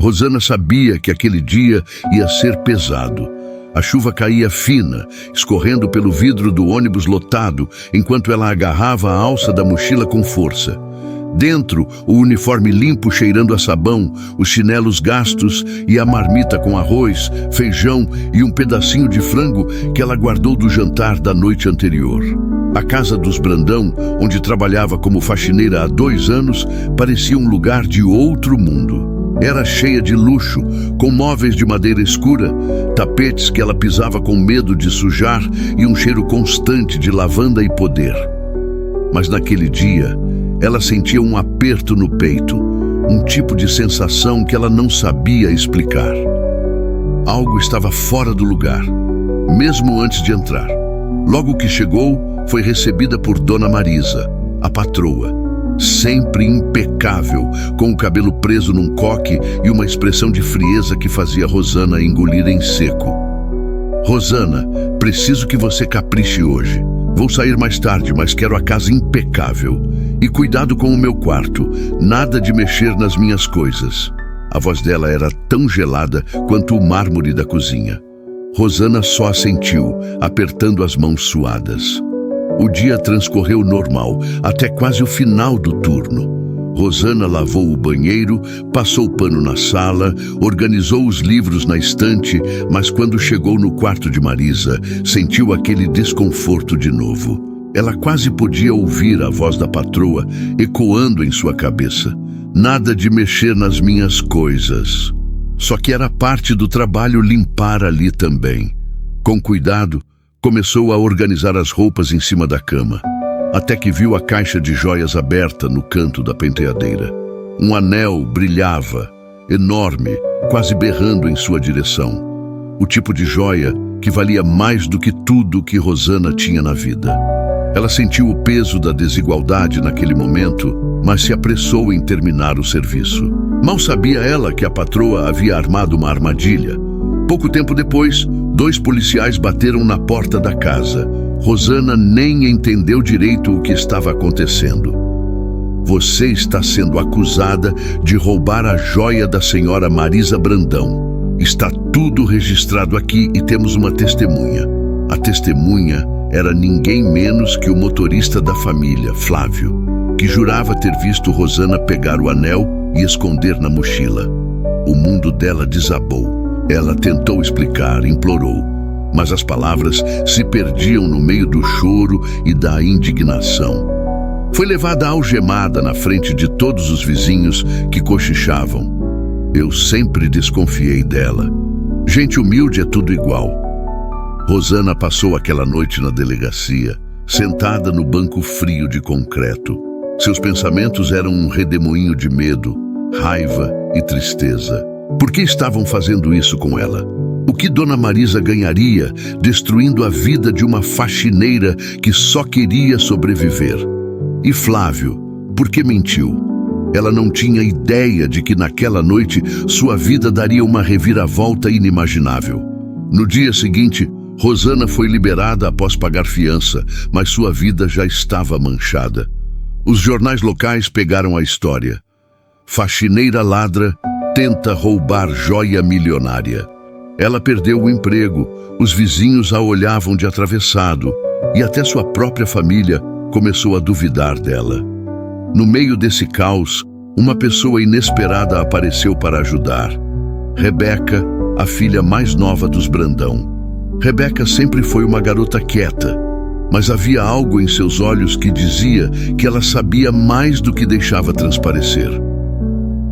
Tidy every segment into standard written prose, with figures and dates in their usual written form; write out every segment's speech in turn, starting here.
Rosana sabia que aquele dia ia ser pesado. A chuva caía fina, escorrendo pelo vidro do ônibus lotado, enquanto ela agarrava a alça da mochila com força. Dentro, o uniforme limpo cheirando a sabão, os chinelos gastos e a marmita com arroz, feijão e um pedacinho de frango que ela guardou do jantar da noite anterior. A casa dos Brandão, onde trabalhava como faxineira há 2 anos, parecia um lugar de outro mundo. Era cheia de luxo, com móveis de madeira escura, tapetes que ela pisava com medo de sujar e um cheiro constante de lavanda e poder. Mas naquele dia, ela sentia um aperto no peito, um tipo de sensação que ela não sabia explicar. Algo estava fora do lugar, mesmo antes de entrar. Logo que chegou, foi recebida por Dona Marisa, a patroa, sempre impecável, com o cabelo preso num coque e uma expressão de frieza que fazia Rosana engolir em seco. Rosana, preciso que você capriche hoje. Vou sair mais tarde, mas quero a casa impecável. E cuidado com o meu quarto, nada de mexer nas minhas coisas. A voz dela era tão gelada quanto o mármore da cozinha. Rosana só assentiu, apertando as mãos suadas. O dia transcorreu normal, até quase o final do turno. Rosana lavou o banheiro, passou pano na sala, organizou os livros na estante, mas quando chegou no quarto de Marisa, sentiu aquele desconforto de novo. Ela quase podia ouvir a voz da patroa ecoando em sua cabeça. Nada de mexer nas minhas coisas. Só que era parte do trabalho limpar ali também. Com cuidado, começou a organizar as roupas em cima da cama, até que viu a caixa de joias aberta no canto da penteadeira. Um anel brilhava, enorme, quase berrando em sua direção. O tipo de joia que valia mais do que tudo que Rosana tinha na vida. Ela sentiu o peso da desigualdade naquele momento, mas se apressou em terminar o serviço. Mal sabia ela que a patroa havia armado uma armadilha. Pouco tempo depois, 2 policiais bateram na porta da casa. Rosana nem entendeu direito o que estava acontecendo. Você está sendo acusada de roubar a joia da senhora Marisa Brandão. Está tudo registrado aqui e temos uma testemunha. A testemunha era ninguém menos que o motorista da família, Flávio, que jurava ter visto Rosana pegar o anel e esconder na mochila. O mundo dela desabou. Ela tentou explicar, implorou, mas as palavras se perdiam no meio do choro e da indignação. Foi levada algemada na frente de todos os vizinhos que cochichavam. Eu sempre desconfiei dela. Gente humilde é tudo igual. Rosana passou aquela noite na delegacia, sentada no banco frio de concreto. Seus pensamentos eram um redemoinho de medo, raiva e tristeza. Por que estavam fazendo isso com ela? O que Dona Marisa ganharia destruindo a vida de uma faxineira que só queria sobreviver? E Flávio, por que mentiu? Ela não tinha ideia de que naquela noite sua vida daria uma reviravolta inimaginável. No dia seguinte, Rosana foi liberada após pagar fiança, mas sua vida já estava manchada. Os jornais locais pegaram a história. Faxineira ladra, tenta roubar joia milionária. Ela perdeu o emprego, os vizinhos a olhavam de atravessado e até sua própria família começou a duvidar dela. No meio desse caos, uma pessoa inesperada apareceu para ajudar. Rebeca, a filha mais nova dos Brandão. Rebeca sempre foi uma garota quieta, mas havia algo em seus olhos que dizia que ela sabia mais do que deixava transparecer.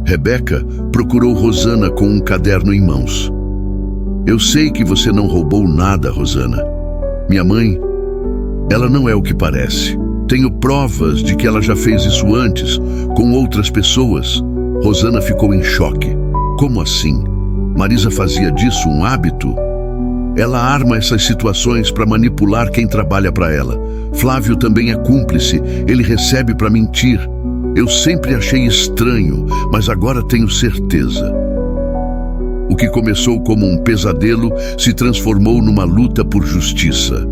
Rebeca procurou Rosana com um caderno em mãos. Eu sei que você não roubou nada, Rosana. Minha mãe, ela não é o que parece. Tenho provas de que ela já fez isso antes, com outras pessoas. Rosana ficou em choque. Como assim? Marisa fazia disso um hábito? Ela arma essas situações para manipular quem trabalha para ela. Flávio também é cúmplice, ele recebe para mentir. Eu sempre achei estranho, mas agora tenho certeza. O que começou como um pesadelo se transformou numa luta por justiça.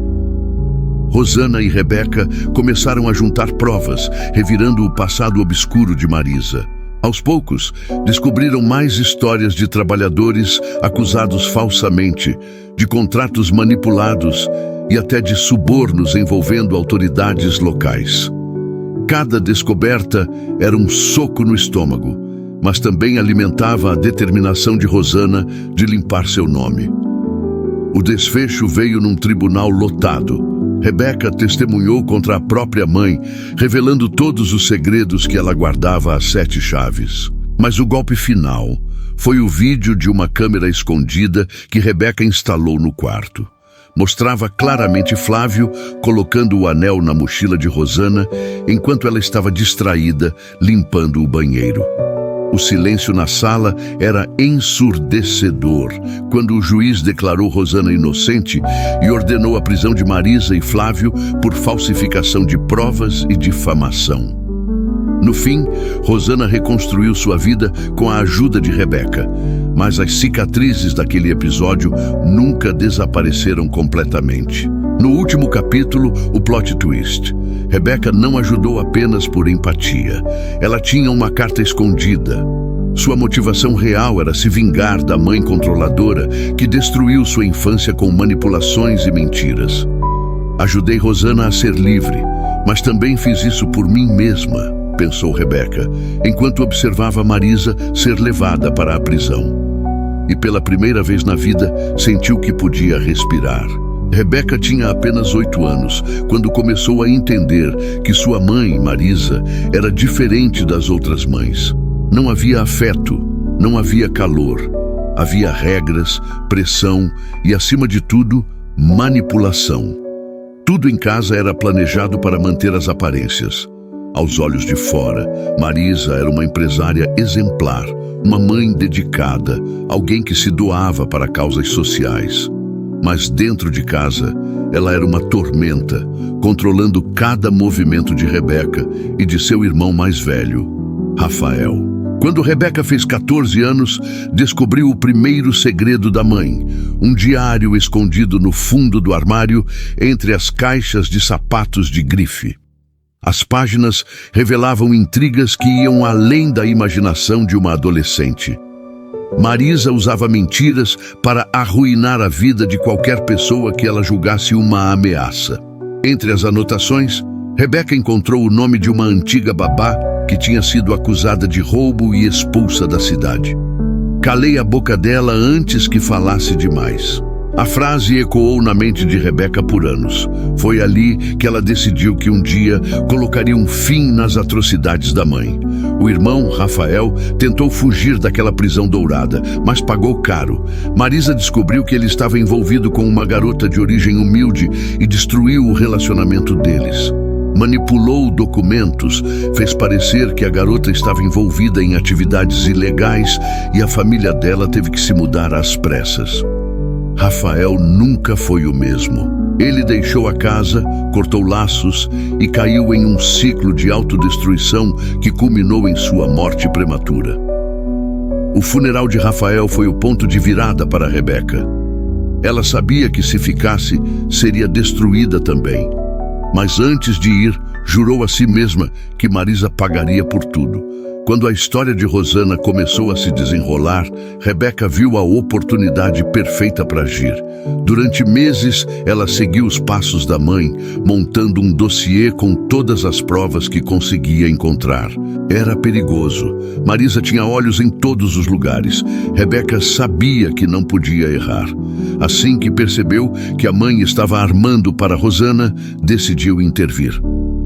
Rosana e Rebeca começaram a juntar provas, revirando o passado obscuro de Marisa. Aos poucos, descobriram mais histórias de trabalhadores acusados falsamente, de contratos manipulados e até de subornos envolvendo autoridades locais. Cada descoberta era um soco no estômago, mas também alimentava a determinação de Rosana de limpar seu nome. O desfecho veio num tribunal lotado. Rebeca testemunhou contra a própria mãe, revelando todos os segredos que ela guardava às 7 chaves. Mas o golpe final foi o vídeo de uma câmera escondida que Rebeca instalou no quarto. Mostrava claramente Flávio colocando o anel na mochila de Rosana enquanto ela estava distraída limpando o banheiro. O silêncio na sala era ensurdecedor quando o juiz declarou Rosana inocente e ordenou a prisão de Marisa e Flávio por falsificação de provas e difamação. No fim, Rosana reconstruiu sua vida com a ajuda de Rebeca, mas as cicatrizes daquele episódio nunca desapareceram completamente. No último capítulo, o plot twist. Rebeca não ajudou apenas por empatia. Ela tinha uma carta escondida. Sua motivação real era se vingar da mãe controladora que destruiu sua infância com manipulações e mentiras. Ajudei Rosana a ser livre, mas também fiz isso por mim mesma, pensou Rebeca, enquanto observava Marisa ser levada para a prisão. E pela primeira vez na vida, sentiu que podia respirar. Rebeca tinha apenas 8 anos, quando começou a entender que sua mãe, Marisa, era diferente das outras mães. Não havia afeto, não havia calor. Havia regras, pressão e, acima de tudo, manipulação. Tudo em casa era planejado para manter as aparências. Aos olhos de fora, Marisa era uma empresária exemplar, uma mãe dedicada, alguém que se doava para causas sociais. Mas dentro de casa, ela era uma tormenta, controlando cada movimento de Rebeca e de seu irmão mais velho, Rafael. Quando Rebeca fez 14 anos, descobriu o primeiro segredo da mãe, um diário escondido no fundo do armário entre as caixas de sapatos de grife. As páginas revelavam intrigas que iam além da imaginação de uma adolescente. Marisa usava mentiras para arruinar a vida de qualquer pessoa que ela julgasse uma ameaça. Entre as anotações, Rebeca encontrou o nome de uma antiga babá que tinha sido acusada de roubo e expulsa da cidade. Calei a boca dela antes que falasse demais. A frase ecoou na mente de Rebeca por anos. Foi ali que ela decidiu que um dia colocaria um fim nas atrocidades da mãe. O irmão, Rafael, tentou fugir daquela prisão dourada, mas pagou caro. Marisa descobriu que ele estava envolvido com uma garota de origem humilde e destruiu o relacionamento deles. Manipulou documentos, fez parecer que a garota estava envolvida em atividades ilegais e a família dela teve que se mudar às pressas. Rafael nunca foi o mesmo. Ele deixou a casa, cortou laços e caiu em um ciclo de autodestruição que culminou em sua morte prematura. O funeral de Rafael foi o ponto de virada para Rebeca. Ela sabia que se ficasse, seria destruída também. Mas antes de ir, jurou a si mesma que Marisa pagaria por tudo. Quando a história de Rosana começou a se desenrolar, Rebeca viu a oportunidade perfeita para agir. Durante meses, ela seguiu os passos da mãe, montando um dossiê com todas as provas que conseguia encontrar. Era perigoso. Marisa tinha olhos em todos os lugares. Rebeca sabia que não podia errar. Assim que percebeu que a mãe estava armando para Rosana, decidiu intervir.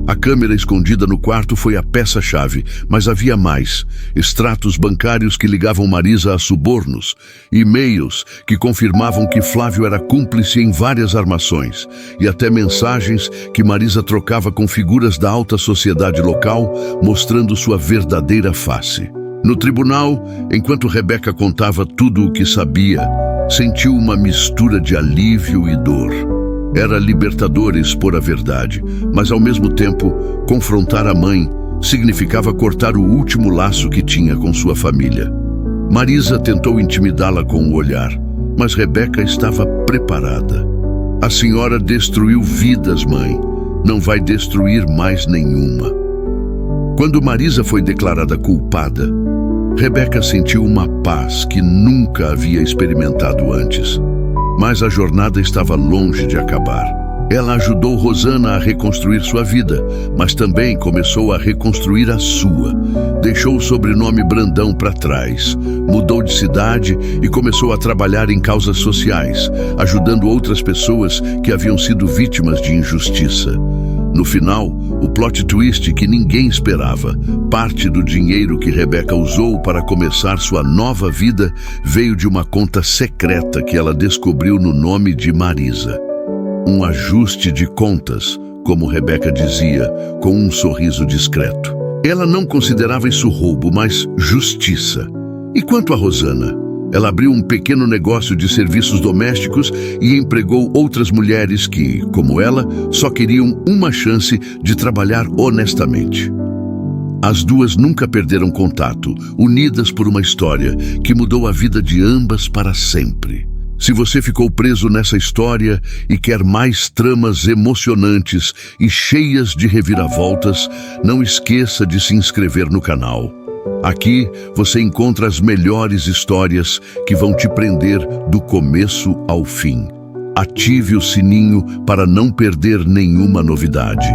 A câmera escondida no quarto foi a peça-chave, mas havia mais. Extratos bancários que ligavam Marisa a subornos, e-mails que confirmavam que Flávio era cúmplice em várias armações, e até mensagens que Marisa trocava com figuras da alta sociedade local, mostrando sua verdadeira face. No tribunal, enquanto Rebeca contava tudo o que sabia, sentiu uma mistura de alívio e dor. Era libertador expor a verdade, mas ao mesmo tempo, confrontar a mãe significava cortar o último laço que tinha com sua família. Marisa tentou intimidá-la com o olhar, mas Rebeca estava preparada. A senhora destruiu vidas, mãe. Não vai destruir mais nenhuma. Quando Marisa foi declarada culpada, Rebeca sentiu uma paz que nunca havia experimentado antes. Mas a jornada estava longe de acabar. Ela ajudou Rosana a reconstruir sua vida, mas também começou a reconstruir a sua. Deixou o sobrenome Brandão para trás, mudou de cidade e começou a trabalhar em causas sociais, ajudando outras pessoas que haviam sido vítimas de injustiça. No final, o plot twist que ninguém esperava, parte do dinheiro que Rebeca usou para começar sua nova vida veio de uma conta secreta que ela descobriu no nome de Marisa. Um ajuste de contas, como Rebeca dizia, com um sorriso discreto. Ela não considerava isso roubo, mas justiça. E quanto a Rosana? Ela abriu um pequeno negócio de serviços domésticos e empregou outras mulheres que, como ela, só queriam uma chance de trabalhar honestamente. As duas nunca perderam contato, unidas por uma história que mudou a vida de ambas para sempre. Se você ficou preso nessa história e quer mais tramas emocionantes e cheias de reviravoltas, não esqueça de se inscrever no canal. Aqui você encontra as melhores histórias que vão te prender do começo ao fim. Ative o sininho para não perder nenhuma novidade.